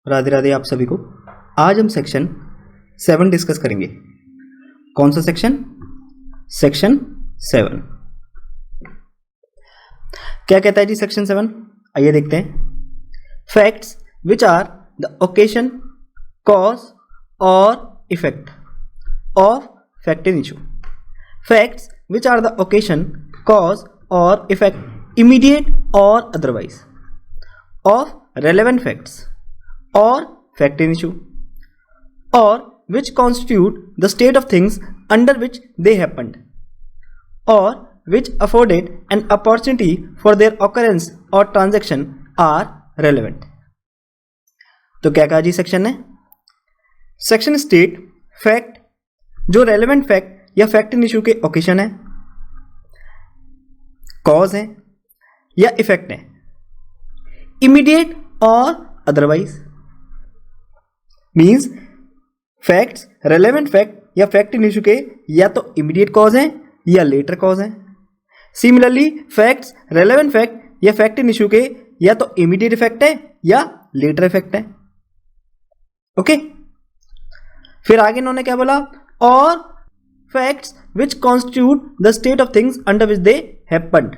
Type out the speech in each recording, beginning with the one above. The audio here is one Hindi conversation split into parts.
राधे राधे आप सभी को। आज हम सेक्शन 7 डिस्कस करेंगे। कौन सा सेक्शन? सेक्शन 7। क्या कहता है जी सेक्शन 7? आइए देखते हैं। Facts which are the occasion, cause और effect of fact in issue. Facts which are the occasion, cause और इफेक्ट इमीडिएट और otherwise of relevant facts or fact in issue, or which constitute the state of things under which they happened, or which afforded an opportunity for their occurrence or transaction are relevant। तो क्या कहा जी सेक्शन ने? सेक्शन स्टेट फैक्ट जो रेलेवेंट फैक्ट या फैक्ट इन इशू के ओकेशन है, कॉज है या इफेक्ट है, इमीडिएट और otherwise. Means facts relevant fact या फैक्ट इन इशू के या तो इमीडिएट कॉज हैं या लेटर कॉज हैं। सिमिलरली फैक्ट्स रेलेवेंट फैक्ट या फैक्ट इन इशू के या तो इमीडिएट इफेक्ट है या लेटर इफेक्ट है। ओके, फिर आगे इन्होंने क्या बोला? और facts which constitute the state of things under which they happened,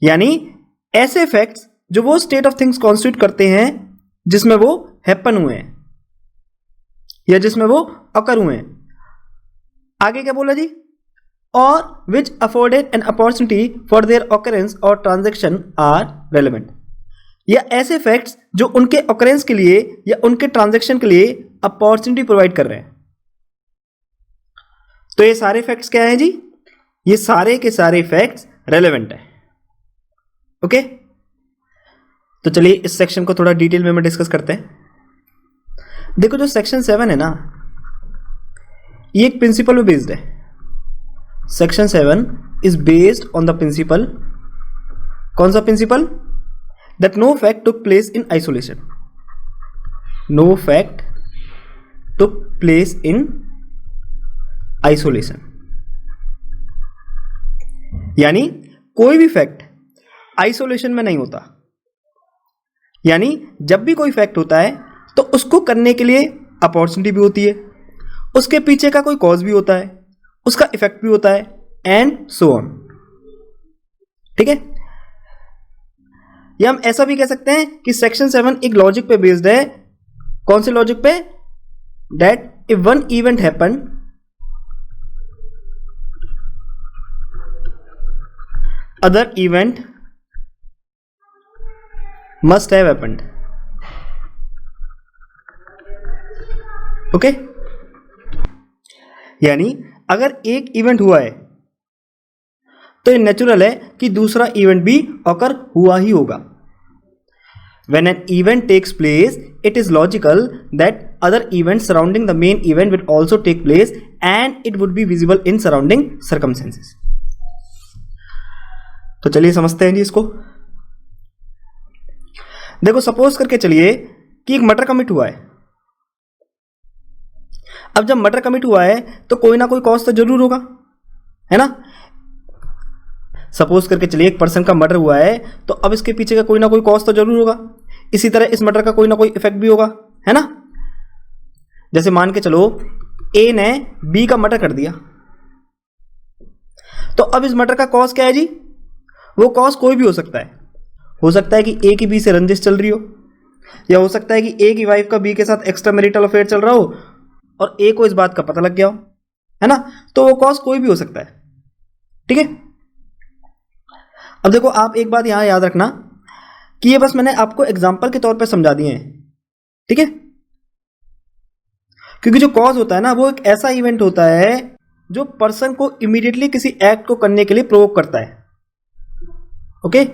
यानी ऐसे फैक्ट्स जो वो स्टेट ऑफ थिंग्स कॉन्स्टिट्यूट करते हैं जिसमें वो हैपन हुए हैं या जिसमें वो अकर हुए हैं। आगे क्या बोला जी? और which afforded an opportunity for their occurrence और ट्रांजैक्शन आर रेलेवेंट, या ऐसे फैक्ट्स जो उनके ऑकरेंस के लिए या उनके ट्रांजैक्शन के लिए अपॉर्चुनिटी प्रोवाइड कर रहे हैं। तो ये सारे फैक्ट्स क्या हैं जी? ये सारे के सारे फैक्ट्स रेलेवेंट है। ओके, तो चलिए इस सेक्शन को थोड़ा डिटेल में डिस्कस करते हैं। देखो जो सेक्शन 7 है ना, ये एक प्रिंसिपल पे बेस्ड है। Section 7 is based on the principle, कौन सा principle? That no fact took place in isolation. No fact took place in isolation, यानी कोई भी फैक्ट आइसोलेशन में नहीं होता। यानी जब भी कोई फैक्ट होता है तो उसको करने के लिए अपॉर्चुनिटी भी होती है, उसके पीछे का कोई कॉज भी होता है, उसका इफेक्ट भी होता है, एंड सो ऑन। ठीक है, या हम ऐसा भी कह सकते हैं कि सेक्शन 7 एक लॉजिक पे बेस्ड है। कौन से लॉजिक पे? That if one event happen, other event must have happened। Okay, यानी अगर एक इवेंट हुआ है तो ये नेचुरल है कि दूसरा इवेंट भी ऑकर हुआ ही होगा। When an event takes place, it is logical that other events surrounding the main event will also take place and it would be visible in surrounding circumstances। तो चलिए समझते हैं जी इसको। देखो सपोज करके चलिए कि एक मर्डर कमिट हुआ है। अब जब मर्डर कमिट हुआ है तो कोई ना कोई कॉज तो जरूर होगा, है ना? सपोज करके चलिए एक पर्सन का मर्डर हुआ है तो अब इसके पीछे का कोई ना कोई कॉज तो जरूर होगा। इसी तरह इस मर्डर का कोई ना कोई इफेक्ट भी होगा, है ना? जैसे मान के चलो ए ने बी का मर्डर कर दिया, तो अब इस मर्डर का कॉज क्या है जी? वो कॉज कोई भी हो सकता है। हो सकता है कि ए की बी से रंजिश चल रही हो, या हो सकता है कि ए की वाइफ का बी के साथ एक्स्ट्रा मैरिटल अफेयर चल रहा हो और ए को इस बात का पता लग गया हो, है ना? तो वो कॉज कोई भी हो सकता है। ठीक है, अब देखो आप एक बात यहां याद रखना कि ये बस मैंने आपको एग्जाम्पल के तौर पे समझा दिए हैं। ठीक है, क्योंकि जो कॉज होता है ना वो एक ऐसा इवेंट होता है जो पर्सन को इमीडिएटली किसी एक्ट को करने के लिए प्रोवोक करता है। ओके,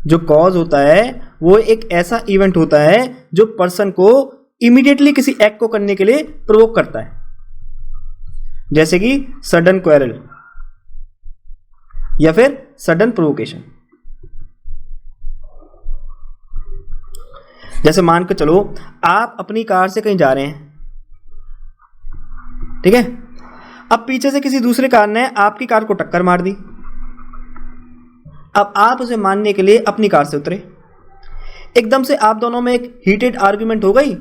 जो कॉज होता है वो एक ऐसा इवेंट होता है जो पर्सन को इमीडिएटली किसी एक्ट को करने के लिए प्रोवोक करता है, जैसे कि सडन क्वेरल या फिर सडन प्रोवोकेशन। जैसे मान के चलो आप अपनी कार से कहीं जा रहे हैं, ठीक है? अब पीछे से किसी दूसरे कार ने आपकी कार को टक्कर मार दी। अब आप उसे मारने के लिए अपनी कार से उतरे। एकदम से आप दोनों में एक हीटेड आर्ग्यूमेंट हो गई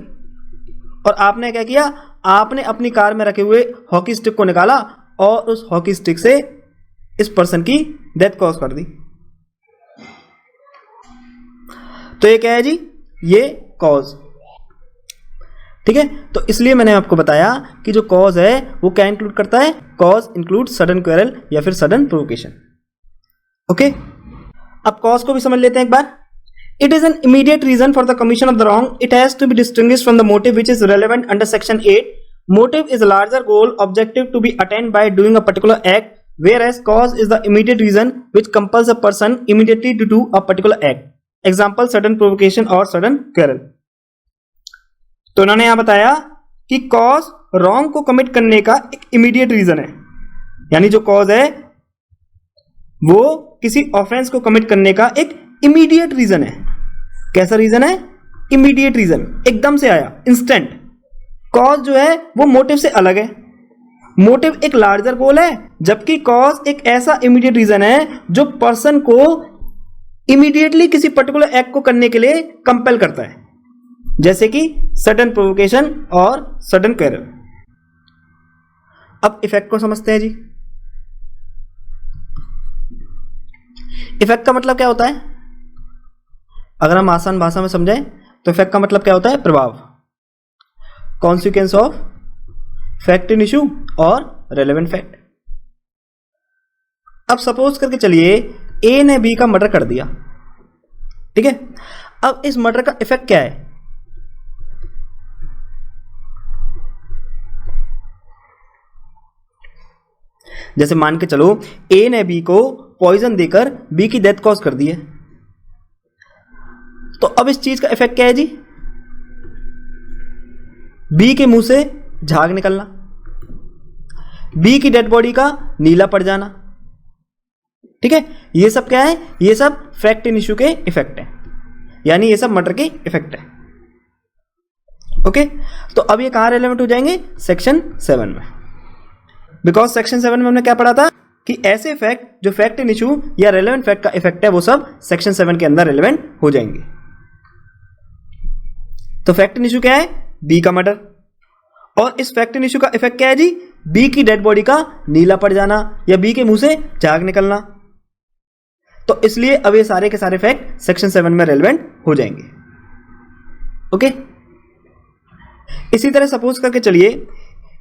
और आपने क्या किया, आपने अपनी कार में रखे हुए हॉकी स्टिक को निकाला और उस हॉकी स्टिक से इस पर्सन की डेथ कॉज कर दी। तो ये क्या है जी, ये कॉज। ठीक है, तो इसलिए मैंने आपको बताया कि जो कॉज है वो क्या इंक्लूड करता है, कॉज इंक्लूड सडन क्वेरल या फिर सडन प्रोवोकेशन। ओके, अब कॉज को भी समझ लेते हैं एक बार। It is an immediate reason for the commission of the wrong. It has to be distinguished from the motive which is relevant under section 8। Motive is larger goal objective to be attained by doing a particular act, whereas cause is the immediate reason which compels a person immediately to do a particular act. Example, sudden provocation और sudden quarrel. तो उन्होंने यहां बताया कि cause wrong को commit करने का एक immediate reason है, यानी जो cause है वो किसी offense को commit करने का एक immediate reason है। कैसा reason है? immediate reason, एकदम से आया, instant। cause जो है वो motive से अलग है। मोटिव एक लार्जर गोल है, जबकि कॉज एक ऐसा इमीडिएट रीजन है जो पर्सन को इमीडिएटली किसी पर्टिकुलर एक्ट को करने के लिए कंपेल करता है, जैसे कि सडन प्रोवोकेशन और सडन क्वेरल। अब इफेक्ट को समझते हैं जी। इफेक्ट का मतलब क्या होता है, अगर हम आसान भाषा में समझें तो इफेक्ट का मतलब क्या होता है, प्रभाव, consequence of fact in issue और रेलेवेंट फैक्ट। अब सपोज करके चलिए ए ने बी का मर्डर कर दिया, ठीक है। अब इस मर्डर का इफेक्ट क्या है, जैसे मान के चलो ए ने बी को पॉइजन देकर बी की डेथ कॉज कर दी है, तो अब इस चीज का इफेक्ट क्या है जी, बी के मुंह से झाग निकलना, बी की डेड बॉडी का नीला पड़ जाना, ठीक है। ये सब क्या है, ये सब फैक्ट इन इशू के इफेक्ट है, यानी ये सब मर्डर के इफेक्ट है। ओके, तो अब ये कहां रेलेवेंट हो जाएंगे, सेक्शन 7 में, बिकॉज सेक्शन 7 में हमने क्या पढ़ा था कि ऐसे फैक्ट जो फैक्ट इन इशू या रेलेवेंट फैक्ट का इफेक्ट है वो सब सेक्शन 7 के अंदर रेलेवेंट हो जाएंगे। तो फैक्ट इन इशू क्या है, बी का मर्डर, और इस फैक्ट इन इशू का इफेक्ट क्या है जी, बी की डेड बॉडी का नीला पड़ जाना या बी के मुंह से झाग निकलना। तो इसलिए अब ये सारे के सारे फैक्ट सेक्शन 7 में रेलेवेंट हो जाएंगे। ओके, इसी तरह सपोज करके चलिए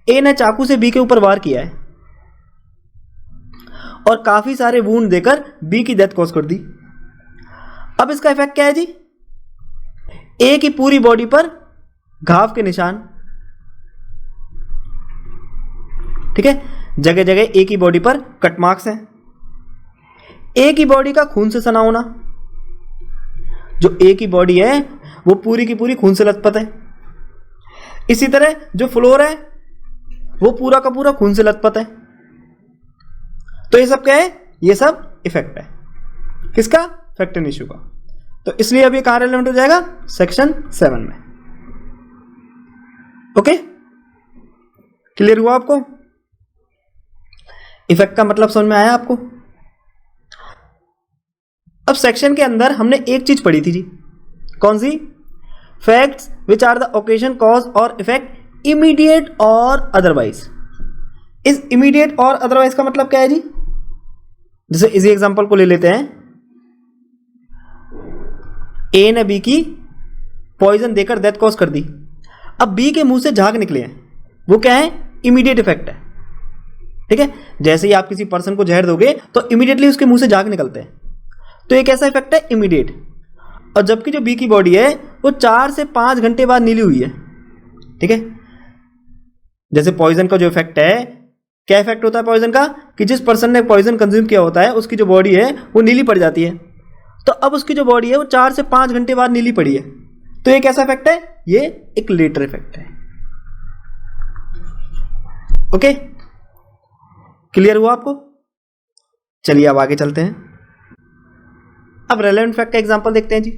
ए ने चाकू से बी के ऊपर वार किया है और काफी सारे वूंड देकर बी की डेथ कॉज कर दी। अब इसका इफेक्ट क्या है जी, ए की पूरी बॉडी पर घाव के निशान, ठीक है, जगह जगह ए की बॉडी पर कट मार्क्स हैं, ए की बॉडी का खून से सना होना, जो ए की बॉडी है वो पूरी की पूरी खून से लथपथ है। इसी तरह जो फ्लोर है वो पूरा का पूरा खून से लथपथ है। तो ये सब क्या है, ये सब इफेक्ट है किसका, फैक्ट इन इशू का। तो इसलिए अब ये कहां रेलेवेंट हो जाएगा, सेक्शन 7 में। ओके, क्लियर हुआ आपको, इफेक्ट का मतलब समझ में आया आपको। अब सेक्शन के अंदर हमने एक चीज पढ़ी थी जी, कौन सी, facts which are the occasion cause और इफेक्ट इमीडिएट और अदरवाइज। इस इमीडिएट और अदरवाइज का मतलब क्या है जी, जैसे इसी एग्जांपल को ले लेते हैं, ए ने बी की पॉइजन देकर डेथ कॉज कर दी, अब बी के मुंह से झाग निकले हैं, वो क्या है, इमीडिएट इफेक्ट है, ठीक है। जैसे ही आप किसी पर्सन को जहर दोगे तो इमीडिएटली उसके मुंह से झाग निकलते हैं, तो एक ऐसा इफेक्ट है इमीडिएट। और जबकि जो बी की बॉडी है वो 4 से 5 घंटे बाद नीली हुई है, ठीक है। जैसे पॉइजन का जो इफेक्ट है, क्या इफेक्ट होता है पॉइजन का, कि जिस पर्सन ने पॉइजन कंज्यूम किया होता है उसकी जो बॉडी है वो नीली पड़ जाती है, तो अब उसकी जो बॉडी है वो 4 से 5 घंटे बाद नीली पड़ी है, तो ये कैसा इफेक्ट है, ये एक लेटर इफेक्ट है। ओके, क्लियर हुआ आपको। चलिए अब आगे चलते हैं। अब रेलेवेंट फैक्ट का एग्जांपल देखते हैं जी।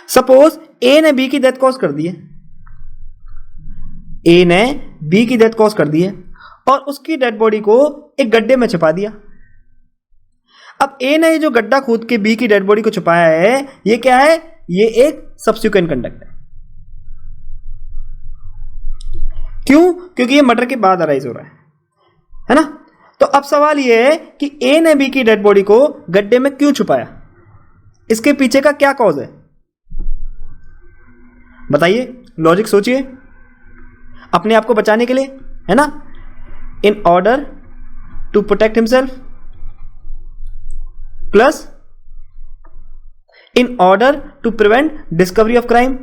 सपोज ए ने बी की डेथ कॉज कर दी है, ए ने बी की डेथ कॉज कर दी है और उसकी डेड बॉडी को एक गड्ढे में छिपा दिया। अब ए ने जो गड्ढा खोद के बी की डेड बॉडी को छुपाया है, ये क्या है? ये एक सब्सिक्वेंट कंडक्ट है। क्यों? क्योंकि ये मर्डर के बाद अराइज हो रहा है ना? तो अब सवाल ये है कि ए ने बी की डेड बॉडी को गड्ढे में क्यों छुपाया? इसके पीछे का क्या कॉज है? बताइए, लॉजिक सोचिए, अपने आप को बचाने के लिए, है ना? In order to protect himself, plus in order to prevent discovery of crime,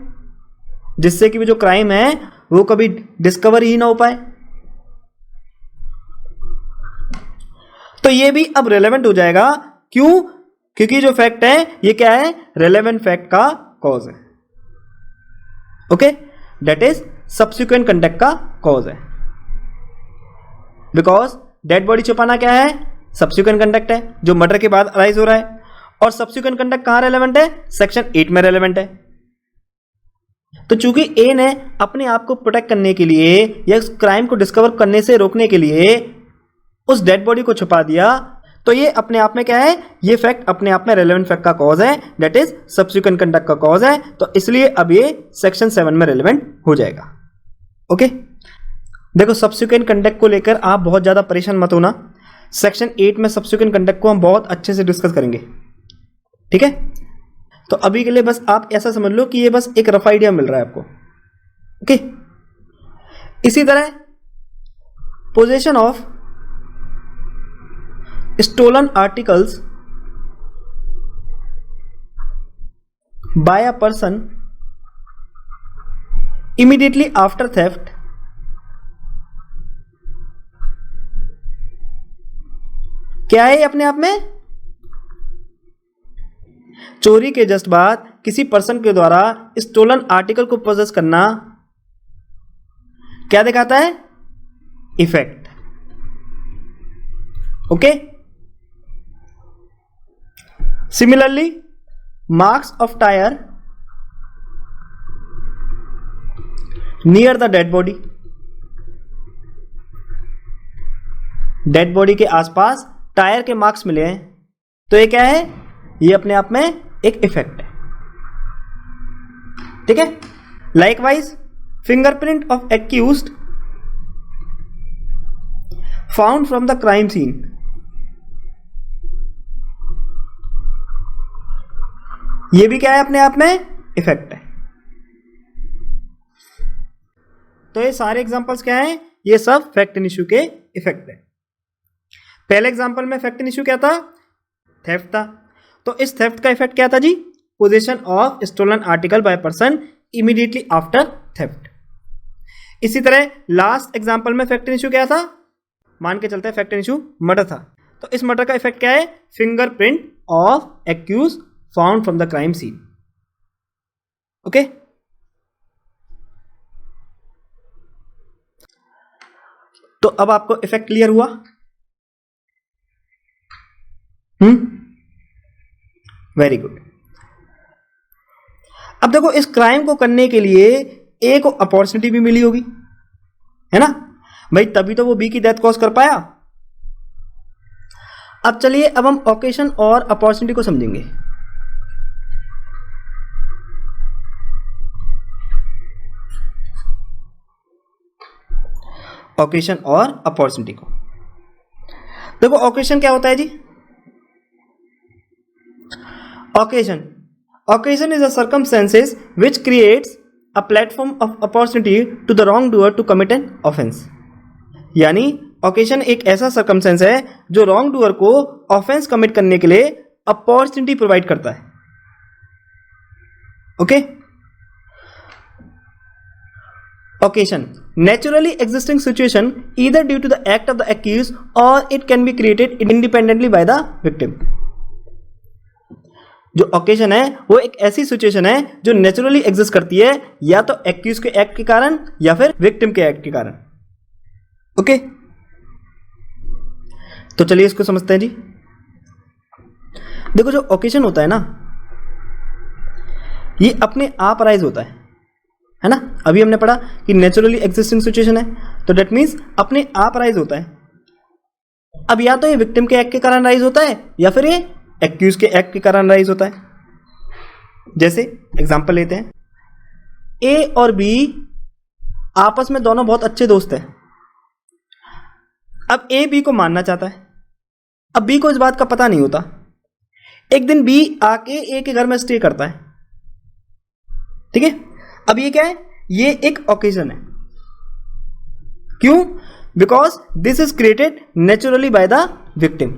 जिससे कि वो जो क्राइम है वो कभी डिस्कवर ही ना हो पाए। तो ये भी अब रेलेवेंट हो जाएगा। क्यों? क्योंकि जो फैक्ट है ये क्या है? रेलेवेंट फैक्ट का कॉज है। Okay, that is subsequent conduct का कॉज है। बिकॉज डेड बॉडी छुपाना क्या है? सब्सिक्वेंट कंडक्ट है जो मर्डर के बाद अराइज हो रहा है। और सब्सिक्वेंट कंडक्ट कहां रेलेवेंट है? सेक्शन 8 में रेलेवेंट है। तो चूंकि ए ने अपने आप को प्रोटेक्ट करने के लिए या उस क्राइम को डिस्कवर करने से रोकने के लिए उस डेड बॉडी को छुपा दिया, तो ये अपने आप में क्या है? ये फैक्ट अपने आप में रेलेवेंट फैक्ट का कॉज है, दैट इज सब्सिक्वेंट कंडक्ट का कॉज है। तो इसलिए अब ये सेक्शन 7 में रेलेवेंट हो जाएगा। ओके, देखो सब्सिक्वेंट कंडक्ट को लेकर आप बहुत ज्यादा परेशान मत होना। सेक्शन 8 में सब्सिक्वेंट कंडक्ट को हम बहुत अच्छे से डिस्कस करेंगे, ठीक है? तो अभी के लिए बस आप ऐसा समझ लो कि ये बस एक रफ आइडिया मिल रहा है आपको। ओके, इसी तरह possession of stolen articles by a person immediately after theft क्या है? अपने आप में चोरी के जस्ट बाद किसी पर्सन के द्वारा स्टोलन आर्टिकल को पोजेस करना क्या दिखाता है? Effect. Okay, similarly marks of tire near the dead body, dead body के आसपास टायर के मार्क्स मिले हैं, तो ये क्या है? ये अपने आप में एक इफेक्ट है, ठीक है? Likewise fingerprint of accused found from the crime scene, ये भी क्या है? अपने आप में इफेक्ट है। तो ये सारे एग्जांपल्स क्या हैं? ये सब फैक्ट एंड इश्यू के इफेक्ट है। पहले एग्जांपल में फैक्ट एंड इश्यू क्या था? थेफ्ट था। तो इस थेफ्ट का इफेक्ट क्या था जी? Position of stolen article by person immediately after theft. इसी तरह लास्ट एग्जांपल में फैक्ट एंड इश्यू क्या था? मान के चलते हैं फैक्ट एंड इश्यू मर्डर था। तो इस मर्डर का इफेक्ट क्या है? Fingerprint of accused found from the crime scene. Okay, तो अब आपको इफेक्ट क्लियर हुआ? Very good. अब देखो, इस क्राइम को करने के लिए ए को अपॉर्चुनिटी भी मिली होगी, है ना भाई? तभी तो वो बी की डेथ कॉज कर पाया। अब चलिए, अब हम ओकेशन और अपॉर्चुनिटी को समझेंगे। ओकेशन और अपॉर्चुनिटी को देखो। ओकेशन क्या होता है जी? Occasion is a circumstances which creates a platform of opportunity to the wrongdoer to commit an offense। यानी occasion एक ऐसा circumstance है जो wrongdoer को offense commit करने के लिए opportunity provide करता है। Okay, occasion naturally existing situation either due to the act of the accused or it can be created independently by the victim। जो ओकेशन है वो एक ऐसी सिचुएशन है जो नेचुरली एग्जिस्ट करती है, या तो एक्यूज के एक्ट के कारण या फिर विक्टिम के एक्ट के कारण। ओके, तो चलिए इसको समझते हैं जी। देखो, जो ओकेशन होता है ना, ये अपने आप अराइज होता है ना? अभी हमने पढ़ा कि नेचुरली एग्जिस्टिंग सिचुएशन है, तो दैट मीन्स अपने आप अराइज होता है। अब या तो ये विक्टिम के एक्ट के कारण राइज होता है या फिर ये एक्यूज के एक्ट के कारण राइज होता है। जैसे एग्जांपल लेते हैं, ए और बी आपस में दोनों बहुत अच्छे दोस्त हैं। अब ए बी को मारना चाहता है। अब बी को इस बात का पता नहीं होता। एक दिन बी आके ए के घर में स्टे करता है, ठीक है। अब ये क्या है, ये एक ओकेजन है। क्यों? Because this is created naturally by the victim,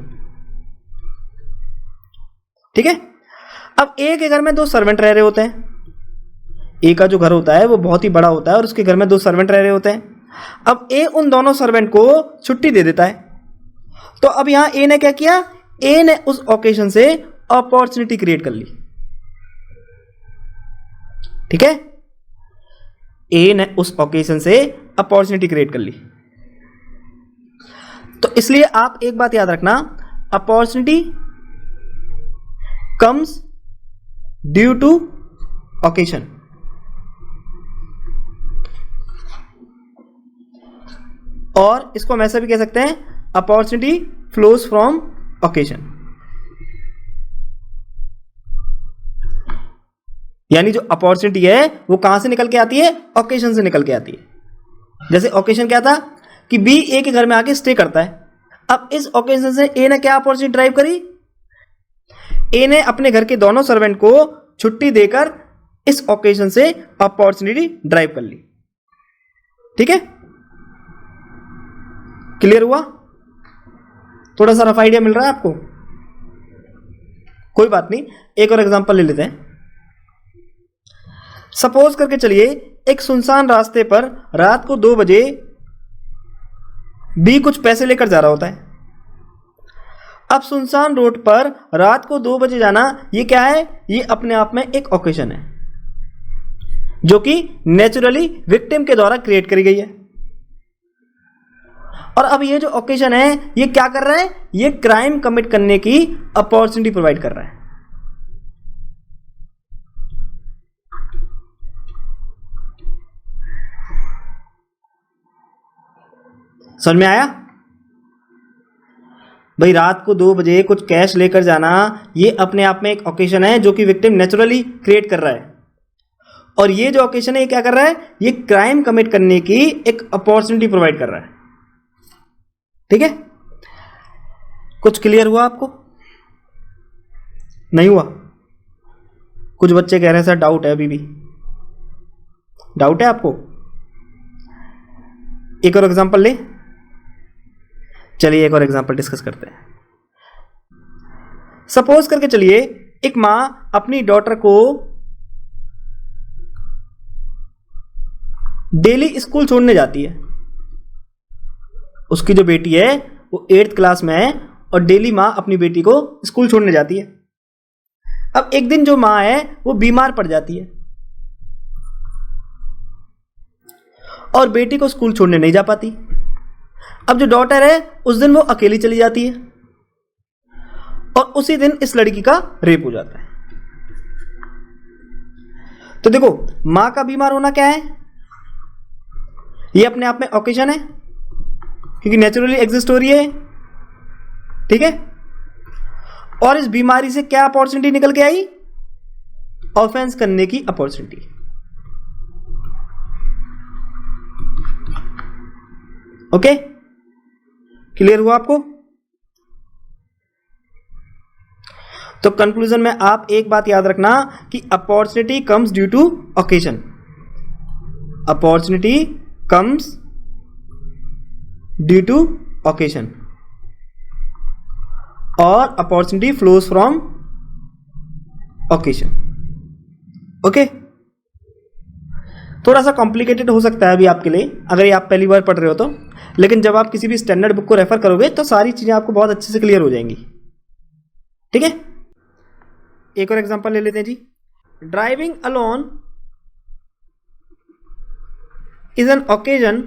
ठीक है। अब ए के घर में 2 सर्वेंट रह रहे होते हैं। ए का जो घर होता है वो बहुत ही बड़ा होता है और उसके घर में 2 सर्वेंट रह रहे होते हैं। अब ए उन दोनों सर्वेंट को छुट्टी दे देता है। तो अब यहां ए ने क्या किया, ए ने उस ओकेजन से अपॉर्चुनिटी क्रिएट कर ली, ठीक है। ए ने उस ओकेजन से अपॉर्चुनिटी क्रिएट कर ली। तो इसलिए आप एक बात याद रखना, opportunity comes due to occasion. और इसको हम ऐसा भी कह सकते हैं, अपॉर्चुनिटी फ्लोज फ्रॉम ओकेजन। यानी जो अपॉर्चुनिटी है वो कहां से निकल के आती है, ओकेजन से निकल के आती है। जैसे ओकेजन क्या था कि बी ए के घर में आके स्टे करता है। अब इस ओकेजन से ए ने क्या अपॉर्चुनिटी ड्राइव करी, ए ने अपने घर के दोनों सर्वेंट को छुट्टी देकर इस ओकेजन से अपॉर्चुनिटी ड्राइव कर ली, ठीक है। क्लियर हुआ? थोड़ा सा रफ आइडिया मिल रहा है आपको? कोई बात नहीं, एक और एग्जांपल ले लेते हैं। सपोज करके चलिए, एक सुनसान रास्ते पर रात को 2 बजे बी कुछ पैसे लेकर जा रहा होता है। अब सुनसान रोड पर रात को 2 बजे जाना ये क्या है, ये अपने आप में एक ओकेजन है जो कि नेचुरली विक्टिम के द्वारा क्रिएट करी गई है। और अब ये जो ओकेजन है ये क्या कर रहा है, ये क्राइम कमिट करने की अपॉर्चुनिटी प्रोवाइड कर रहा है। समझ में आया? भाई रात को 2 बजे कुछ कैश लेकर जाना ये अपने आप में एक ओकेजन है जो कि विक्टिम नेचुरली क्रिएट कर रहा है। और ये जो ओकेजन है ये क्या कर रहा है, ये क्राइम कमिट करने की एक अपॉर्चुनिटी प्रोवाइड कर रहा है, ठीक है। कुछ क्लियर हुआ आपको? नहीं हुआ? कुछ बच्चे कह रहे हैं सर डाउट है, अभी भी डाउट है आपको? एक और एग्जांपल ले, चलिए एक और एग्जांपल डिस्कस करते हैं। सपोज करके चलिए, एक मां अपनी डॉटर को डेली स्कूल छोड़ने जाती है। उसकी जो बेटी है वो 8th क्लास में है और डेली मां अपनी बेटी को स्कूल छोड़ने जाती है। अब एक दिन जो मां है वो बीमार पड़ जाती है और बेटी को स्कूल छोड़ने नहीं जा पाती। अब जो डॉटर है उस दिन वो अकेली चली जाती है और उसी दिन इस लड़की का रेप हो जाता है। तो देखो, मां का बीमार होना क्या है, ये अपने आप में ओकेजन है क्योंकि नेचुरली एग्जिस्ट हो रही है, ठीक है। और इस बीमारी से क्या अपॉर्चुनिटी निकल के आई, ऑफेंस करने की अपॉर्चुनिटी। ओके, क्लियर हुआ आपको? तो कंक्लूजन में आप एक बात याद रखना कि opportunity comes due to occasion. Opportunity comes due to occasion और opportunity flows from occasion. Okay, थोड़ा सा कॉम्प्लिकेटेड हो सकता है अभी आपके लिए अगर ये आप पहली बार पढ़ रहे हो तो, लेकिन जब आप किसी भी स्टैंडर्ड बुक को रेफर करोगे तो सारी चीजें आपको बहुत अच्छे से क्लियर हो जाएंगी, ठीक है। एक और एग्जांपल ले लेते हैं जी। Driving alone is an occasion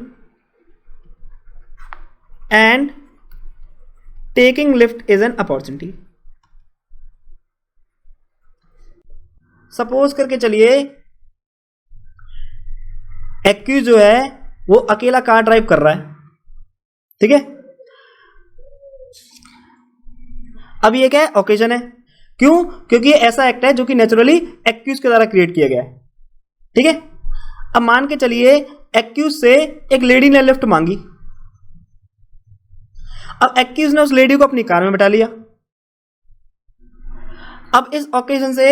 and taking lift is an opportunity. Suppose करके चलिए, एक्यूज जो है वो अकेला कार ड्राइव कर रहा है, ठीक है। अब ये क्या है, ओकेजन है। क्यों? क्योंकि ये ऐसा एक्ट है जो कि नेचुरली एक्यूज के द्वारा क्रिएट किया गया है। ठीक है, अब मान के चलिए एक्यूज से एक लेडी ने लिफ्ट मांगी। अब एक्यूज ने उस लेडी को अपनी कार में बैठा लिया। अब इस ओकेजन से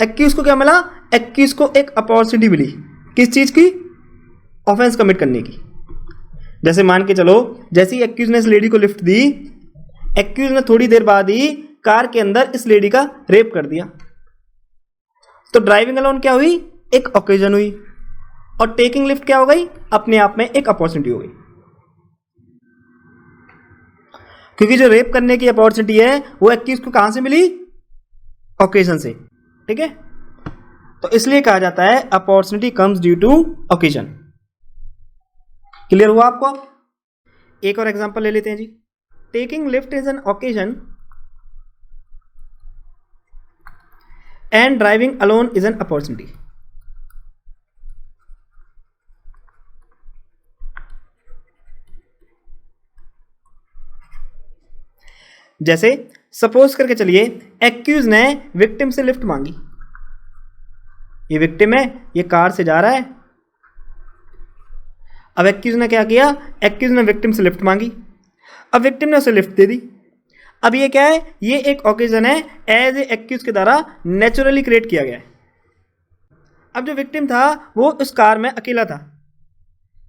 एक्यूज को क्या मिला? एक्यूज को एक अपॉर्चुनिटी मिली। किस चीज की? ऑफेंस कमिट करने की। जैसे मान के चलो, जैसे ही एक्यूज ने इस लेडी को लिफ्ट दी, एक्यूज ने थोड़ी देर बाद ही कार के अंदर इस लेडी का रेप कर दिया। तो ड्राइविंग अलोन क्या हुई? एक ओकेजन हुई। और टेकिंग लिफ्ट क्या हो गई? अपने आप में एक अपॉर्चुनिटी हो गई। क्योंकि जो रेप करने की अपॉर्चुनिटी है वो एक्यूज को कहां से मिली? ओकेजन से। ठीक है, तो इसलिए कहा जाता है opportunity comes due to occasion. Clear हुआ आपको? एक और एग्जांपल ले लेते हैं जी। Taking lift is an occasion and driving alone is an opportunity. जैसे सपोज करके चलिए एक्यूज ने विक्टिम से लिफ्ट मांगी। ये विक्टिम है, ये कार से जा रहा है। अब एक्यूज ने क्या किया? एक्यूज ने विक्टिम से लिफ्ट मांगी। अब विक्टिम ने उसे लिफ्ट दे दी। अब ये क्या है? ये एक ओकेजन है एज ए एक्यूज के द्वारा नेचुरली क्रिएट किया गया है। अब जो विक्टिम था वो उस कार में अकेला था,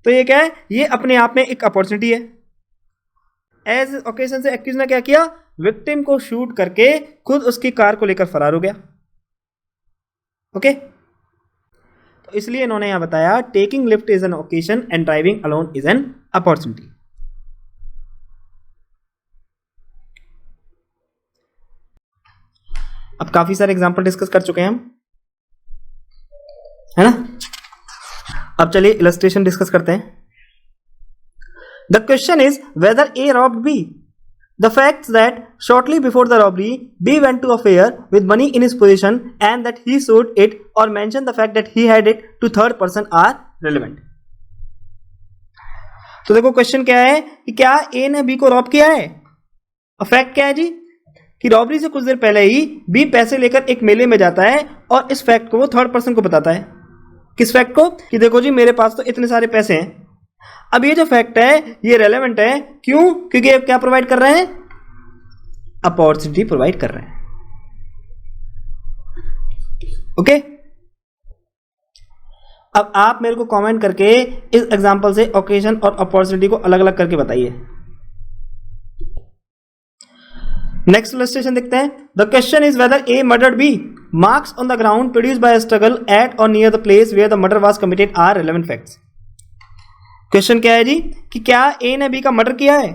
तो ये क्या है? ये अपने आप में एक अपॉर्चुनिटी है। एज ओकेजन से एक्यूज ने क्या किया? विक्टिम को शूट करके खुद उसकी कार को लेकर फरार हो गया। ओके, तो इसलिए इन्होंने यहां बताया taking lift is an occasion and driving alone is an opportunity. अब काफी सारे एग्जांपल डिस्कस कर चुके हैं हम, है ना? अब चलिए इलस्ट्रेशन डिस्कस करते हैं। The question is whether A robbed B. The facts that shortly before the robbery, B went to a fair with money in his possession and that he showed it or mentioned the fact that he had it to third person are relevant. तो देखो क्वेश्चन क्या है कि क्या A ने B को रॉब किया है? और फैक्ट क्या है जी कि रॉबरी से कुछ देर पहले ही B पैसे लेकर एक मेले में जाता है और इस फैक्ट को वो थर्ड पर्सन को बताता है। किस फैक्ट को? कि देखो जी मेरे पास तो इतने सारे पैसे हैं। अब ये जो फैक्ट है ये रेलेवेंट है। क्यों? क्योंकि ये क्या प्रोवाइड कर रहे हैं? अपॉर्चुनिटी प्रोवाइड कर रहे हैं। ओके, अब आप मेरे को कमेंट करके इस एग्जांपल से ओकेजन और अपॉर्चुनिटी को अलग अलग करके बताइए। नेक्स्ट इलस्ट्रेशन देखते हैं। The question is whether A murdered B. Marks on the ground produced by struggle at or near the place where the murder was committed are relevant facts. Question क्या है जी कि क्या ए ने बी का मर्डर किया है?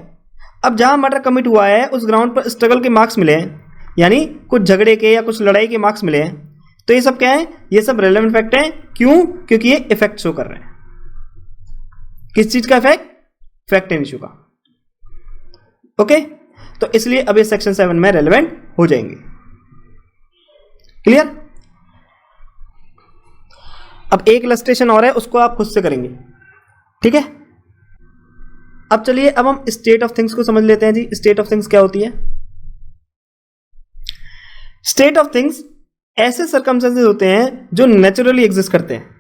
अब जहां मर्डर कमिट हुआ है उस ग्राउंड पर स्ट्रगल के मार्क्स मिले हैं, यानी कुछ झगड़े के या कुछ लड़ाई के मार्क्स मिले हैं। तो ये सब क्या है? ये सब रेलेवेंट फैक्ट है। क्यों? क्योंकि ये इफेक्ट शो कर रहे हैं। किस चीज का इफेक्ट? फैक्ट एंड इशू का। ओके, तो इसलिए अब ये सेक्शन 7 में रेलेवेंट हो जाएंगे। क्लियर? अब एक इलस्ट्रेशन और है, उसको आप खुद से करेंगे। ठीक है, अब चलिए अब हम स्टेट ऑफ थिंग्स को समझ लेते हैं जी। स्टेट ऑफ थिंग्स क्या होती है? स्टेट ऑफ थिंग्स ऐसे सर्कमस्टेंसेस होते हैं जो नेचुरली एग्जिस्ट करते हैं।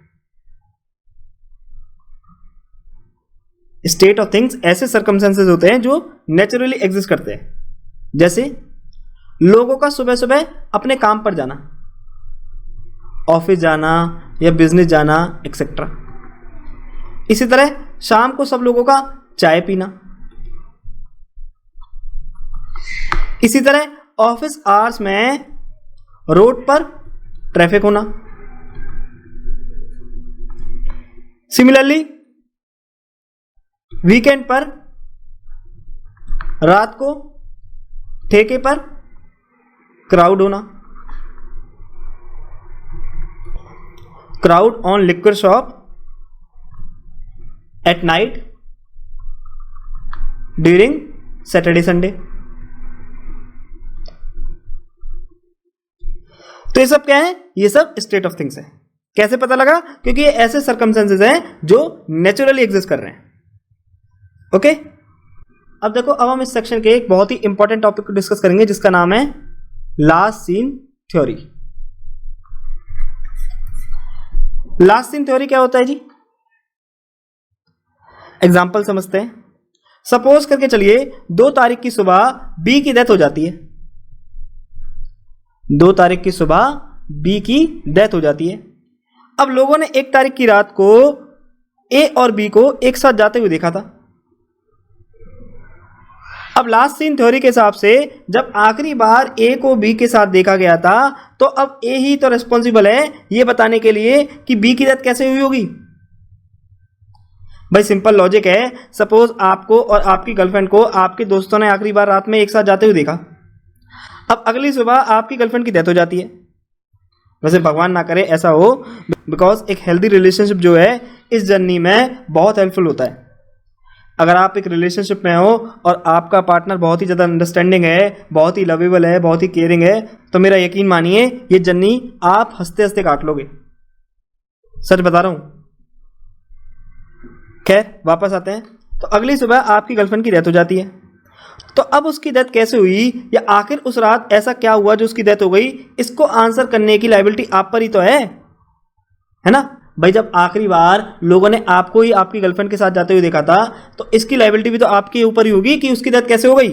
स्टेट ऑफ थिंग्स ऐसे सर्कमस्टेंसेस होते हैं जो नेचुरली एग्जिस्ट करते हैं। जैसे लोगों का सुबह सुबह अपने काम पर जाना, ऑफिस जाना या बिजनेस जाना एक्सेट्रा। इसी तरह शाम को सब लोगों का चाय पीना। इसी तरह ऑफिस आवर्स में रोड पर ट्रैफिक होना। सिमिलरली वीकेंड पर रात को ठेके पर क्राउड होना। Crowd on liquid shop at night during Saturday Sunday. तो ये सब क्या है? ये सब स्टेट ऑफ थिंग्स है। कैसे पता लगा? क्योंकि ये ऐसे सर्कमस्टेंसेस हैं जो नेचुरली एग्जिस्ट कर रहे हैं। ओके, अब देखो, अब हम इस सेक्शन के एक बहुत ही इंपॉर्टेंट टॉपिक को डिस्कस करेंगे जिसका नाम है last seen theory. Last seen theory क्या होता है जी? एग्जाम्पल समझते हैं। सपोज करके चलिए 2 तारीख की सुबह बी की डेथ हो जाती है। 2 तारीख की सुबह बी की डेथ हो जाती है। अब लोगों ने 1 तारीख की रात को ए और बी को एक साथ जाते हुए देखा था। अब लास्ट सीन थ्योरी के हिसाब से जब आखिरी बार ए को बी के साथ देखा गया था तो अब ए ही तो रिस्पॉन्सिबल है ये बताने के लिए कि बी की डेथ कैसे हुई होगी। भाई सिंपल लॉजिक है। सपोज आपको और आपकी गर्लफ्रेंड को आपके दोस्तों ने आखिरी बार रात में एक साथ जाते हुए देखा। अब अगली सुबह आपकी गर्लफ्रेंड की डेथ हो जाती है। वैसे भगवान ना करे ऐसा हो, बिकॉज एक हेल्दी रिलेशनशिप जो है इस जर्नी में बहुत हेल्पफुल होता है। अगर आप एक रिलेशनशिप में हो और आपका पार्टनर बहुत ही ज़्यादा अंडरस्टैंडिंग है, बहुत ही लवेबल है, बहुत ही केयरिंग है, तो मेरा यकीन मानिए ये जर्नी आप हंसते हंसते काट लोगे। सच बता रहा हूँ। खैर वापस आते हैं। तो अगली सुबह आपकी गर्लफ्रेंड की डेथ हो जाती है। तो अब उसकी डेथ कैसे हुई या आखिर उस रात ऐसा क्या हुआ जो उसकी डेथ हो गई, इसको आंसर करने की लायबिलिटी आप पर ही तो है ना भाई। जब आखिरी बार लोगों ने आपको ही आपकी गर्लफ्रेंड के साथ जाते हुए देखा था तो इसकी लायबिलिटी भी तो आपके ऊपर ही होगी कि उसकी डेथ कैसे हो गई।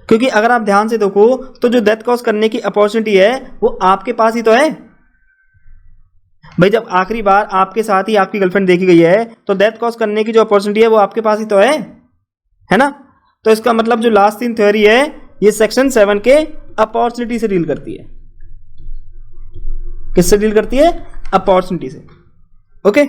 क्योंकि अगर आप ध्यान से देखो तो जो डेथ कॉज करने की अपॉर्चुनिटी है वो आपके पास ही तो है भाई। जब आखिरी बार आपके साथ ही आपकी गर्लफ्रेंड देखी गई है तो डेथ कॉज करने की जो अपॉर्चुनिटी है वो आपके पास ही तो है ना। तो इसका मतलब जो लास्ट सीन थ्योरी है ये सेक्शन 7 के अपॉर्चुनिटी से डील करती है। किससे डील करती है? अपॉर्चुनिटी से। ओके,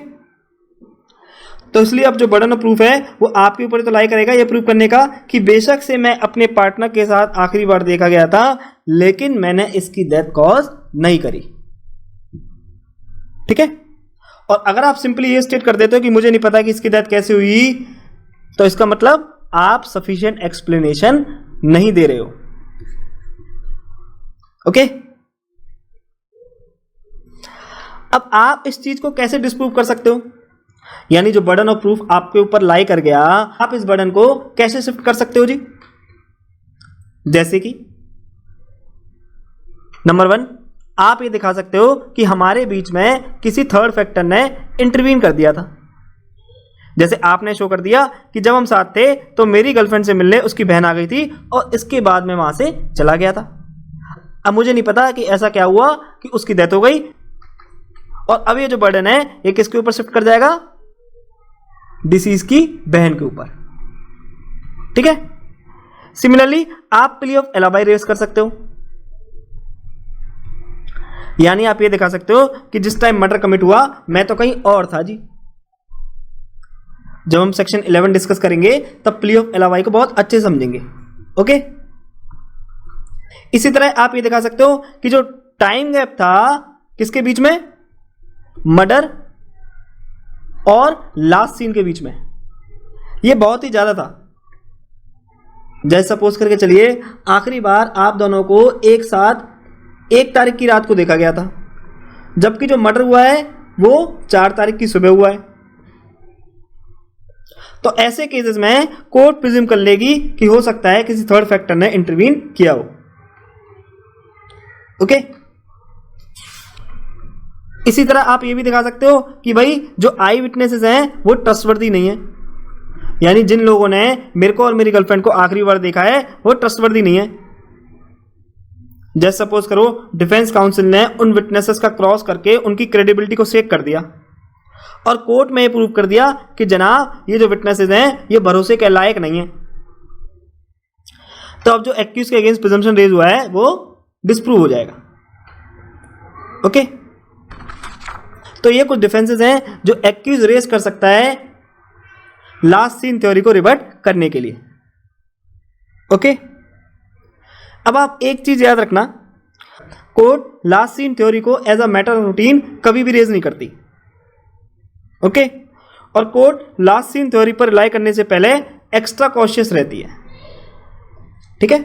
तो इसलिए अब जो बर्डन ऑफ प्रूफ है वो आपके ऊपर तो लाई करेगा ये प्रूव करने का कि बेशक से मैं अपने पार्टनर के साथ आखिरी बार देखा गया था लेकिन मैंने इसकी डेथ कॉज नहीं करी। ठीक है। और अगर आप सिंपली ये स्टेट कर देते हो कि मुझे नहीं पता कि इसकी डेथ कैसे हुई, तो इसका मतलब आप सफिशिएंट एक्सप्लेनेशन नहीं दे रहे हो। ओके, अब आप इस चीज को कैसे डिस्प्रूव कर सकते हो? यानी जो बर्डन ऑफ प्रूफ आपके ऊपर लाई कर गया, आप इस बर्डन को कैसे शिफ्ट कर सकते हो जी? जैसे कि नंबर 1, आप ये दिखा सकते हो कि हमारे बीच में किसी थर्ड फैक्टर ने इंटरवीन कर दिया था। जैसे आपने शो कर दिया कि जब हम साथ थे तो मेरी गर्लफ्रेंड से मिलने उसकी बहन आ गई थी और इसके बाद मैं वहां से चला गया था। अब मुझे नहीं पता कि ऐसा क्या हुआ कि उसकी डेथ हो गई और अब ये जो बर्डन है ये किसके ऊपर शिफ्ट कर जाएगा? डिसीज की बहन के ऊपर। ठीक है। सिमिलरली आप प्ली ऑफ एलाबाई रेस कर सकते हो। यानी आप ये दिखा सकते हो कि जिस टाइम मर्डर कमिट हुआ मैं तो कहीं और था जी। जब हम सेक्शन 11 डिस्कस करेंगे तब प्ली ऑफ एलाबाई को बहुत अच्छे समझेंगे। ओके, इसी तरह आप ये दिखा सकते हो कि जो टाइम गैप था किसके बीच में? मर्डर और लास्ट सीन के बीच में, ये बहुत ही ज्यादा था। जैसे सपोज करके चलिए आखिरी बार आप दोनों को एक साथ 1 तारीख की रात को देखा गया था, जबकि जो मर्डर हुआ है वो 4 तारीख की सुबह हुआ है। तो ऐसे केसेस में कोर्ट प्रिज्यूम कर लेगी कि हो सकता है किसी थर्ड फैक्टर ने इंटरवीन किया हो। ओके, इसी तरह आप ये भी दिखा सकते हो कि भाई जो आई विटनेसेस हैं वो ट्रस्टवर्दी नहीं है। यानी जिन लोगों ने मेरे को और मेरी गर्लफ्रेंड को आखिरी बार देखा है वो ट्रस्टवर्दी नहीं है। जैसे सपोज करो डिफेंस काउंसिल ने उन विटनेसेस का क्रॉस करके उनकी क्रेडिबिलिटी को शेक कर दिया और कोर्ट में ये प्रूव कर दिया कि जनाब ये जो विटनेसेस हैं ये भरोसे के लायक नहीं है। तो अब जो एक्यूज के अगेंस्ट प्रिजम्पशन रेज हुआ है वो डिस्प्रूव हो जाएगा। ओके, तो ये कुछ डिफेंसेस हैं जो एक्यूज रेज कर सकता है लास्ट सीन थ्योरी को रिबट करने के लिए। ओके, अब आप एक चीज याद रखना, कोर्ट लास्ट सीन थ्योरी को as a matter of routine कभी भी रेज नहीं करती। ओके, और कोर्ट लास्ट सीन थ्योरी पर रिलाई करने से पहले एक्स्ट्रा कॉशियस रहती है। ठीक है,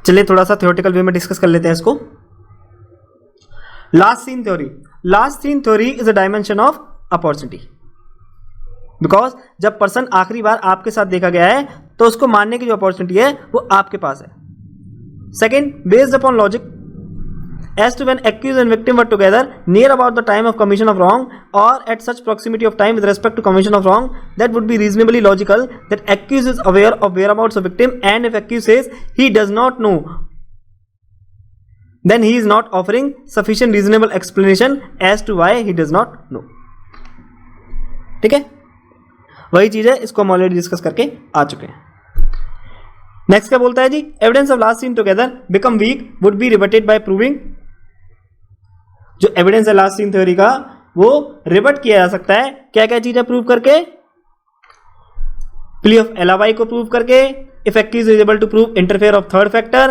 चलिए थोड़ा सा थ्योरेटिकल वे में डिस्कस कर लेते हैं इसको। Last seen theory, last seen theory is a dimension of opportunity. Because जब पर्सन आखिरी बार आपके साथ देखा गया है तो उसको मारने की जो अपॉर्चुनिटी है वो आपके पास है. Second, based upon logic, as to when accused and victim were together near about the time of commission of wrong or at such proximity of time with respect to commission of wrong that would be reasonably logical that accused is aware of whereabouts of victim, and if accused says he does not know, then he is not offering sufficient reasonable explanation as to why he does not know. ठीक है, वही चीज है, इसको हम ऑलरेडी डिस्कस करके आ चुके हैं. नेक्स्ट क्या बोलता है जी, evidence of last seen together become weak would be rebutted by proving. जो एविडेंस है लास्ट सीन थ्योरी का वो रिबट किया जा सकता है क्या क्या चीजें प्रूव करके, प्ली ऑफ एलावाई को प्रूव करके, if accused is able to prove interfere of third factor,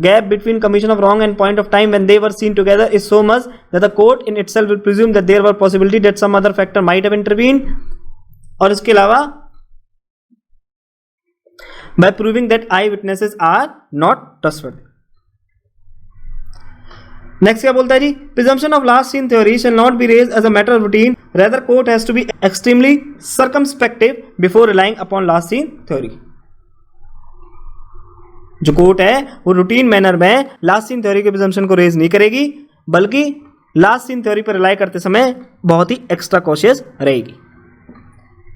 gap between commission of wrong and point of time when they were seen together is so much that the court in itself will presume that there were possibility that some other factor might have intervened. और इसके अलावा by proving that eye witnesses are not trustworthy. Next क्या बोलता है जी, presumption of last seen theory shall not be raised as a matter of routine, rather court has to be extremely circumspective before relying upon last seen theory. जो कोर्ट है वो रूटीन मैनर में लास्ट सीन थ्योरी के प्रिजम्पशन को रेज नहीं करेगी, बल्कि लास्ट सीन थ्योरी पर रिलाई करते समय बहुत ही एक्स्ट्रा कॉशियस रहेगी.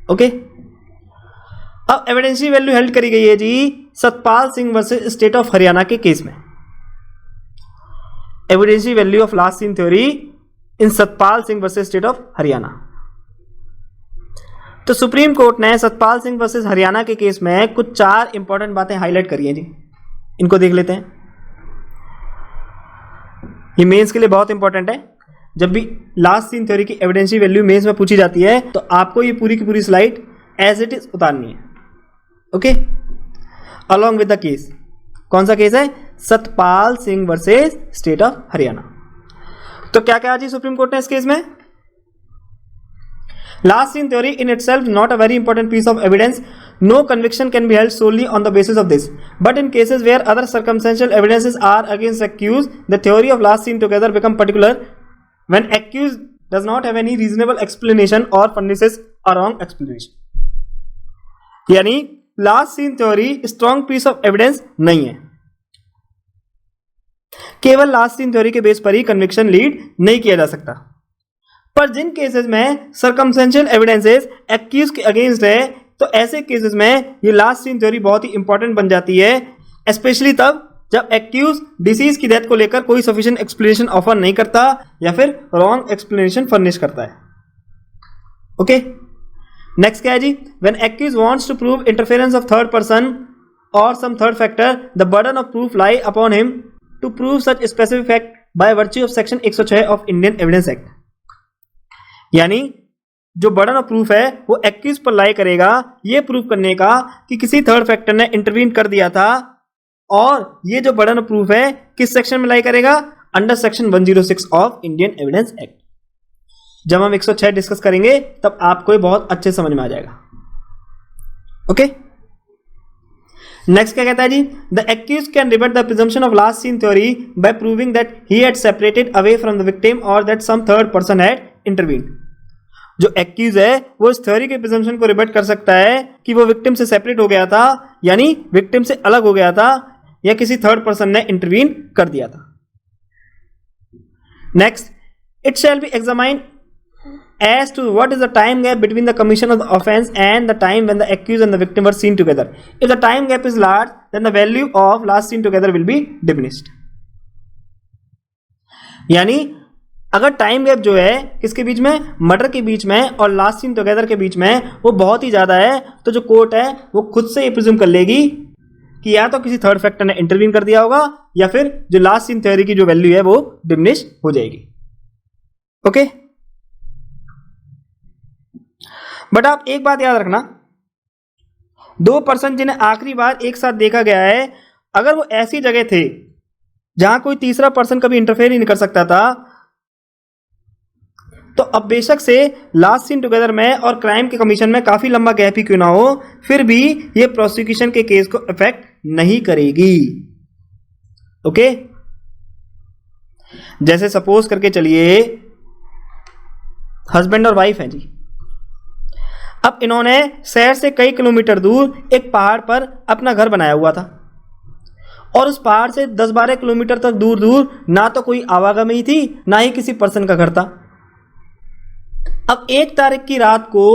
ओके, अब एविडेंशियल वैल्यू हेल्ड करी गई है जी Satpal Singh versus state of Haryana के केस में. Evidential value of last seen theory in Satpal Singh versus state of Haryana. तो सुप्रीम कोर्ट ने सतपाल सिंह वर्सेस हरियाणा के केस में कुछ 4 इंपॉर्टेंट बातें हाईलाइट करी हैं जी, इनको देख लेते हैं. ये मेंस के लिए बहुत इंपॉर्टेंट है. जब भी लास्ट सीन थ्योरी की एविडेंशियल वैल्यू मेंस में पूछी जाती है तो आपको ये पूरी की पूरी स्लाइड एज इट इज उतारनी है. Okay, along with the case. कौन सा केस है? Satpal Singh versus state of Haryana. तो क्या कहा जी सुप्रीम कोर्ट ने इस केस में? Last seen theory in itself not a very important piece of evidence. No conviction can be held solely on the basis of this, but in cases where other circumstantial evidences are against accused, the theory of last seen together become particular when accused does not have any reasonable explanation or furnishes a wrong explanation. यानी last seen theory strong piece of evidence नहीं है. केवल लास्ट सीन थ्योरी के बेस पर ही कन्विक्शन लीड नहीं किया जा सकता. पर जिन केसेस में सर्कमस्टेंशियल एविडेंसेस एक्यूज के अगेंस्ट है तो ऐसे केसेस में ये लास्ट सीन थ्योरी बहुत ही इंपॉर्टेंट बन जाती है, स्पेशली तब जब एक्यूज डिसीज की डेथ को लेकर कोई सफिशिएंट एक्सप्लेनेशन ऑफर नहीं करता या फिर रॉन्ग एक्सप्लेनेशन फर्निश करता है. ओके, नेक्स्ट क्या है जी, when accused wants to prove interference of third person or some third factor, the burden of proof lie upon him to prove such specific fact by virtue of section 106 of Indian evidence act. यानी जो बर्डन ऑफ प्रूफ है वो एक्यूज पर लाई करेगा ये प्रूव करने का कि किसी थर्ड फैक्टर ने इंटरवीन कर दिया था, और ये जो बर्डन ऑफ प्रूफ है किस सेक्शन में लाई करेगा? Under section 106 of Indian evidence act. जब हम 106 डिस्कस करेंगे तब आपको ये बहुत अच्छे समझ में आ जाएगा. ओके, नेक्स्ट क्या कहता है जी, the accused can rebut the presumption of last seen theory by proving that he had separated away from the victim और that some third person had intervene. जो एक्यूज है वो इस थ्योरी के प्रिजम्पशन को रिबट कर सकता है कि वो विक्टिम से सेपरेट हो गया था, यानी विक्टिम से अलग हो गया था, या किसी थर्ड पर्सन ने इंटरवीन कर दिया था. Next, it shall be examined as to what is the time gap between the commission of the offense and the time when the accused and the victim were seen together. If the time gap is large, then the value of last seen together will be diminished. यानी अगर टाइम गैप जो है किसके बीच में? मर्डर के बीच में और लास्ट सीन टुगेदर के बीच में वो बहुत ही ज्यादा है, तो जो कोर्ट है वो खुद से ये प्रिज्यूम कर लेगी कि या तो किसी थर्ड फैक्टर ने इंटरवीन कर दिया होगा या फिर जो लास्ट सीन थ्योरी की जो वैल्यू है वो डिमिनिश हो जाएगी. ओके, बट आप एक बात याद रखना, 2 पर्सन जिन्हें आखिरी बार एक साथ देखा गया है, अगर वो ऐसी जगह थे जहां कोई तीसरा पर्सन कभी इंटरफेयर ही नहीं कर सकता था, तो अब बेशक से लास्ट सीन टुगेदर में और क्राइम के कमीशन में काफी लंबा गैप ही क्यों ना हो, फिर भी ये प्रोसिक्यूशन के केस को इफेक्ट नहीं करेगी. ओके, जैसे सपोज करके चलिए हस्बैंड और वाइफ हैं जी. अब इन्होंने शहर से कई किलोमीटर दूर एक पहाड़ पर अपना घर बनाया हुआ था और उस पहाड़ से 10-12 किलोमीटर तक दूर दूर ना तो कोई आवागमनी थी ना ही किसी पर्सन का घर था। अब 1 तारीख की रात को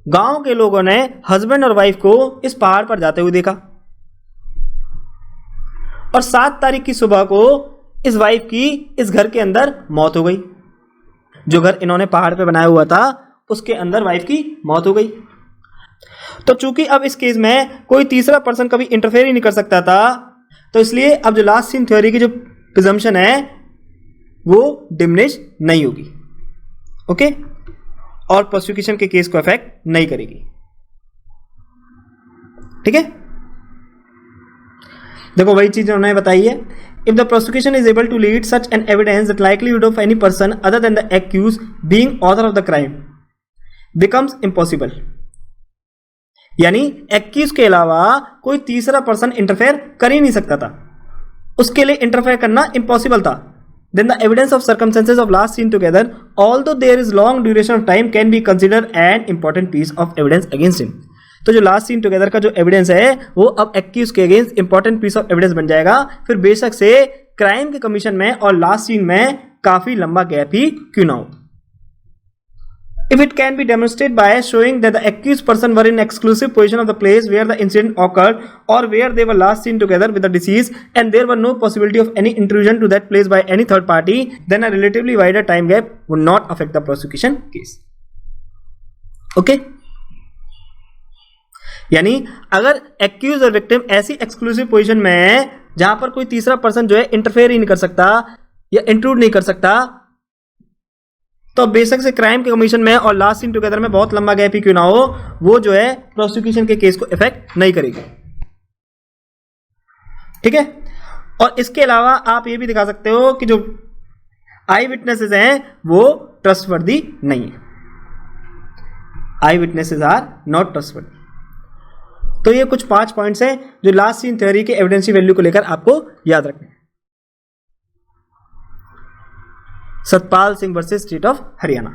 गांव के लोगों ने हस्बैंड और वाइफ को इस पहाड़ पर जाते हुए देखा और 7 तारीख की सुबह को इस वाइफ की इस घर के अंदर मौत हो गई। जो घर इन्होंने पहाड़ पे बनाया हुआ था उसके अंदर वाइफ की मौत हो गई। तो चूंकि अब इस केस में कोई तीसरा पर्सन कभी इंटरफेयर ही नहीं कर सकता था, तो इसलिए अब जो लास्ट सीन थ्योरी की जो प्रिजम्पशन है वो डिमिनिश नहीं होगी। ओके, और प्रोसिक्यूशन के केस को अफेक्ट नहीं करेगी। ठीक है, देखो वही चीज उन्होंने बताई है। If the prosecution is able to lead such an evidence that likelihood of any person other than the accused being author of the crime becomes impossible, यानी एक्यूज के अलावा कोई तीसरा पर्सन इंटरफेयर कर ही नहीं सकता था, उसके लिए इंटरफेयर करना इम्पॉसिबल था। Then the evidence of circumstances of last seen together, although there is long duration of time, can be considered an important piece of evidence against him. तो जो लास्ट सीन टुगेदर का जो एविडेंस है वो अब एक्यूज के against important piece of evidence बन जाएगा, फिर बेशक से क्राइम के कमीशन में और लास्ट सीन में काफी लंबा गैप ही क्यों ना हो। If it can be demonstrated by showing that the accused person were in exclusive possession of the place where the incident occurred or where they were last seen together with the deceased and there were no possibility of any intrusion to that place by any third party, then a relatively wider time gap would not affect the prosecution case. Okay? यानी अगर एक्यूज और विक्टिम ऐसी एक्सक्लूसिव पोजीशन में है जहां पर कोई तीसरा पर्सन जो है इंटरफेयर ही नहीं कर सकता या इंट्रूड नहीं कर सकता, तो बेशक से क्राइम के कमीशन में और लास्ट सीन टुगेदर में बहुत लंबा गैप ही क्यों ना हो, वो जो है प्रोसिक्यूशन के केस को इफेक्ट नहीं करेगी। ठीक है, और इसके अलावा आप ये भी दिखा सकते हो कि जो आई विटनेसेस हैं वो ट्रस्टवर्दी नहीं है, eye witnesses are not trustworthy. तो ये कुछ 5 पॉइंट्स हैं जो लास्ट सीन थ्योरी के एविडेंशियल वैल्यू को लेकर आपको याद रखना है। Satpal Singh versus state of Haryana.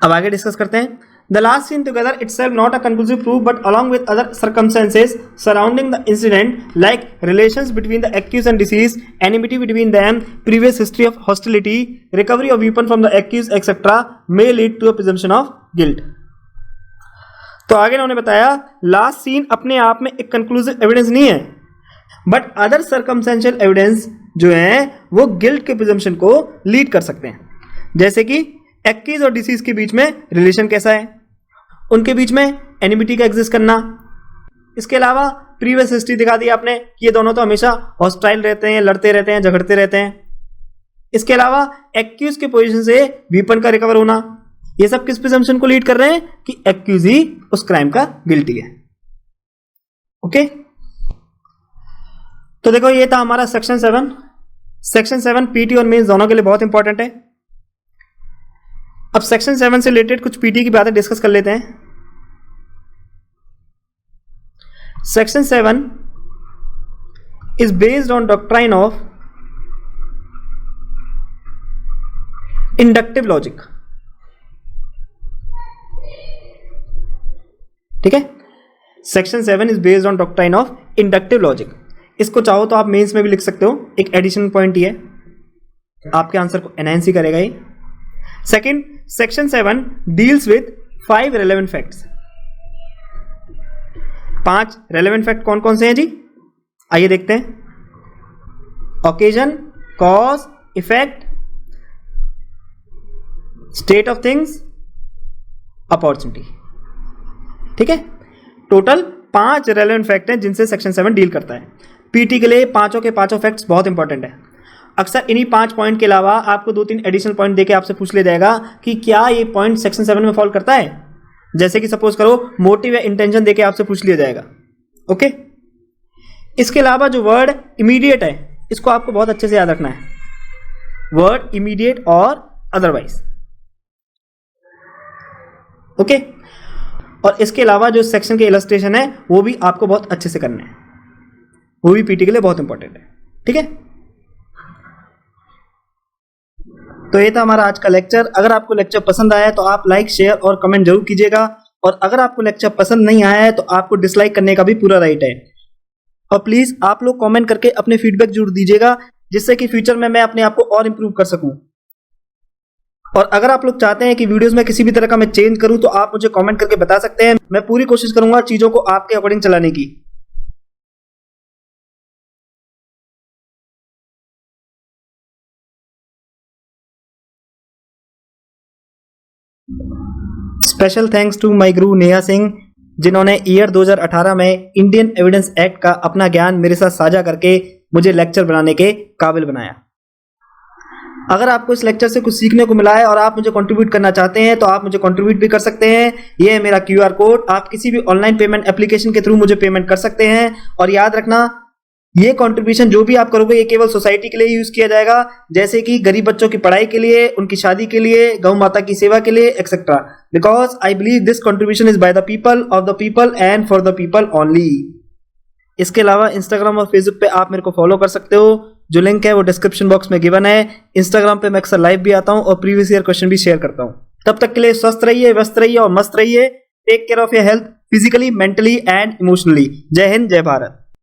अब आगे डिस्कस करते हैं। The last seen together itself not a conclusive proof but along with other circumstances surrounding the incident like relations between the accused and deceased, animosity between them, previous history of hostility, recovery of weapon from the accused etcetera may lead to a presumption of guilt. तो आगे उन्होंने बताया लास्ट सीन अपने आप में एक कंक्लूसिव एविडेंस नहीं है, बट अदर सर्कमस्टेंशियल एविडेंस जो है वो गिल्ट के प्रिजम्पशन को लीड कर सकते हैं, जैसे कि एक्यूज और डिसीज के बीच में रिलेशन कैसा है, उनके बीच में एनिमिटी का एग्जिस्ट करना, इसके अलावा प्रीवियस हिस्ट्री दिखा दी आपने कि ये दोनों तो हमेशा हॉस्टाइल रहते हैं, लड़ते रहते हैं, झगड़ते रहते हैं, इसके अलावा एक्यूज के पोजीशन से वीपन का रिकवर होना, ये सब किस प्रिजम्पशन को लीड कर रहे हैं कि एक्यूज ही उस क्राइम का गिल्टी है। ओके, तो देखो ये था हमारा सेक्शन 7। सेक्शन 7 पीटी और मेंस दोनों के लिए बहुत इंपॉर्टेंट है। अब सेक्शन 7 से रिलेटेड कुछ पीटी की बातें डिस्कस कर लेते हैं। Section 7 is based on doctrine of inductive logic. ठीक है, section 7 is based on doctrine of inductive logic. इसको चाहो तो आप मेंस में भी लिख सकते हो, एक एडिशनल पॉइंट ही है, आपके आंसर को एनहांस ही करेगा ये। Second, section 7 deals with 5 relevant facts. 5 relevant fact कौन कौन से हैं जी, आइए देखते हैं। Occasion, cause, effect, state of things, opportunity. ठीक है, टोटल 5 रेलेवेंट फैक्ट हैं जिनसे सेक्शन 7 डील करता है। पीटी के लिए पांचों के पांचों फैक्ट्स बहुत इंपॉर्टेंट है। अक्सर इन्हीं 5 पॉइंट के अलावा आपको 2-3 एडिशनल पॉइंट देके आपसे पूछ लिया जाएगा कि क्या ये पॉइंट सेक्शन 7 में फॉल करता है। जैसे कि सपोज करो मोटिव या इंटेंशन देके आपसे पूछ लिया जाएगा। ओके, इसके अलावा जो वर्ड इमीडिएट है इसको आपको बहुत अच्छे से याद रखना है, वर्ड इमीडिएट और अदरवाइज। ओके, और इसके अलावा जो सेक्शन के इलस्ट्रेशन है वो भी आपको बहुत अच्छे से करने हैं, वो भी पीटी के लिए बहुत इंपॉर्टेंट है। ठीक है, तो ये था हमारा आज का लेक्चर। अगर आपको लेक्चर पसंद आया है तो आप लाइक, शेयर और कमेंट जरूर कीजिएगा, और अगर आपको लेक्चर पसंद नहीं आया है तो आपको डिसलाइक करने का भी पूरा राइट है। और प्लीज आप लोग कमेंट करके अपने फीडबैक जरूर दीजिएगा, जिससे कि फ्यूचर में मैं अपने आप को और इंप्रूव कर सकूं। और अगर आप लोग चाहते हैं कि वीडियोस में किसी भी तरह का मैं चेंज करूं तो आप मुझे कमेंट करके बता सकते हैं। मैं पूरी कोशिश करूंगा चीजों को आपके अकॉर्डिंग चलाने की। स्पेशल थैंक्स टू माय गुरु नेहा सिंह, जिन्होंने ईयर 2018 में इंडियन एविडेंस एक्ट का अपना ज्ञान मेरे साथ साझा करके मुझे लेक्चर बनाने के काबिल बनाया। अगर आपको इस लेक्चर से कुछ सीखने को मिला है और आप मुझे कंट्रीब्यूट करना चाहते हैं तो आप मुझे कंट्रीब्यूट भी कर सकते हैं। ये है मेरा QR कोड, आप किसी भी ऑनलाइन पेमेंट एप्लीकेशन के थ्रू मुझे पेमेंट कर सकते हैं। और याद रखना, ये कंट्रीब्यूशन जो भी आप करोगे ये केवल सोसाइटी के लिए यूज किया जाएगा, जैसे कि गरीब बच्चों की पढ़ाई के लिए, उनकी शादी के लिए, गौ माता की सेवा के लिए, etcetera. Because I believe this contribution is by the people, of the people and for the people only. इसके अलावा इंस्टाग्राम और फेसबुक पे आप मेरे को फॉलो कर सकते हो, जो लिंक है वो डिस्क्रिप्शन बॉक्स में गिवन है। इंस्टाग्राम पे मैं अक्सर लाइव भी आता हूँ और प्रीवियस ईयर क्वेश्चन भी शेयर करता हूँ। तब तक के लिए स्वस्थ रहिए, व्यस्त रहिए और मस्त रहिए। Take care of your health, physically, mentally and emotionally. जय हिंद, जय भारत।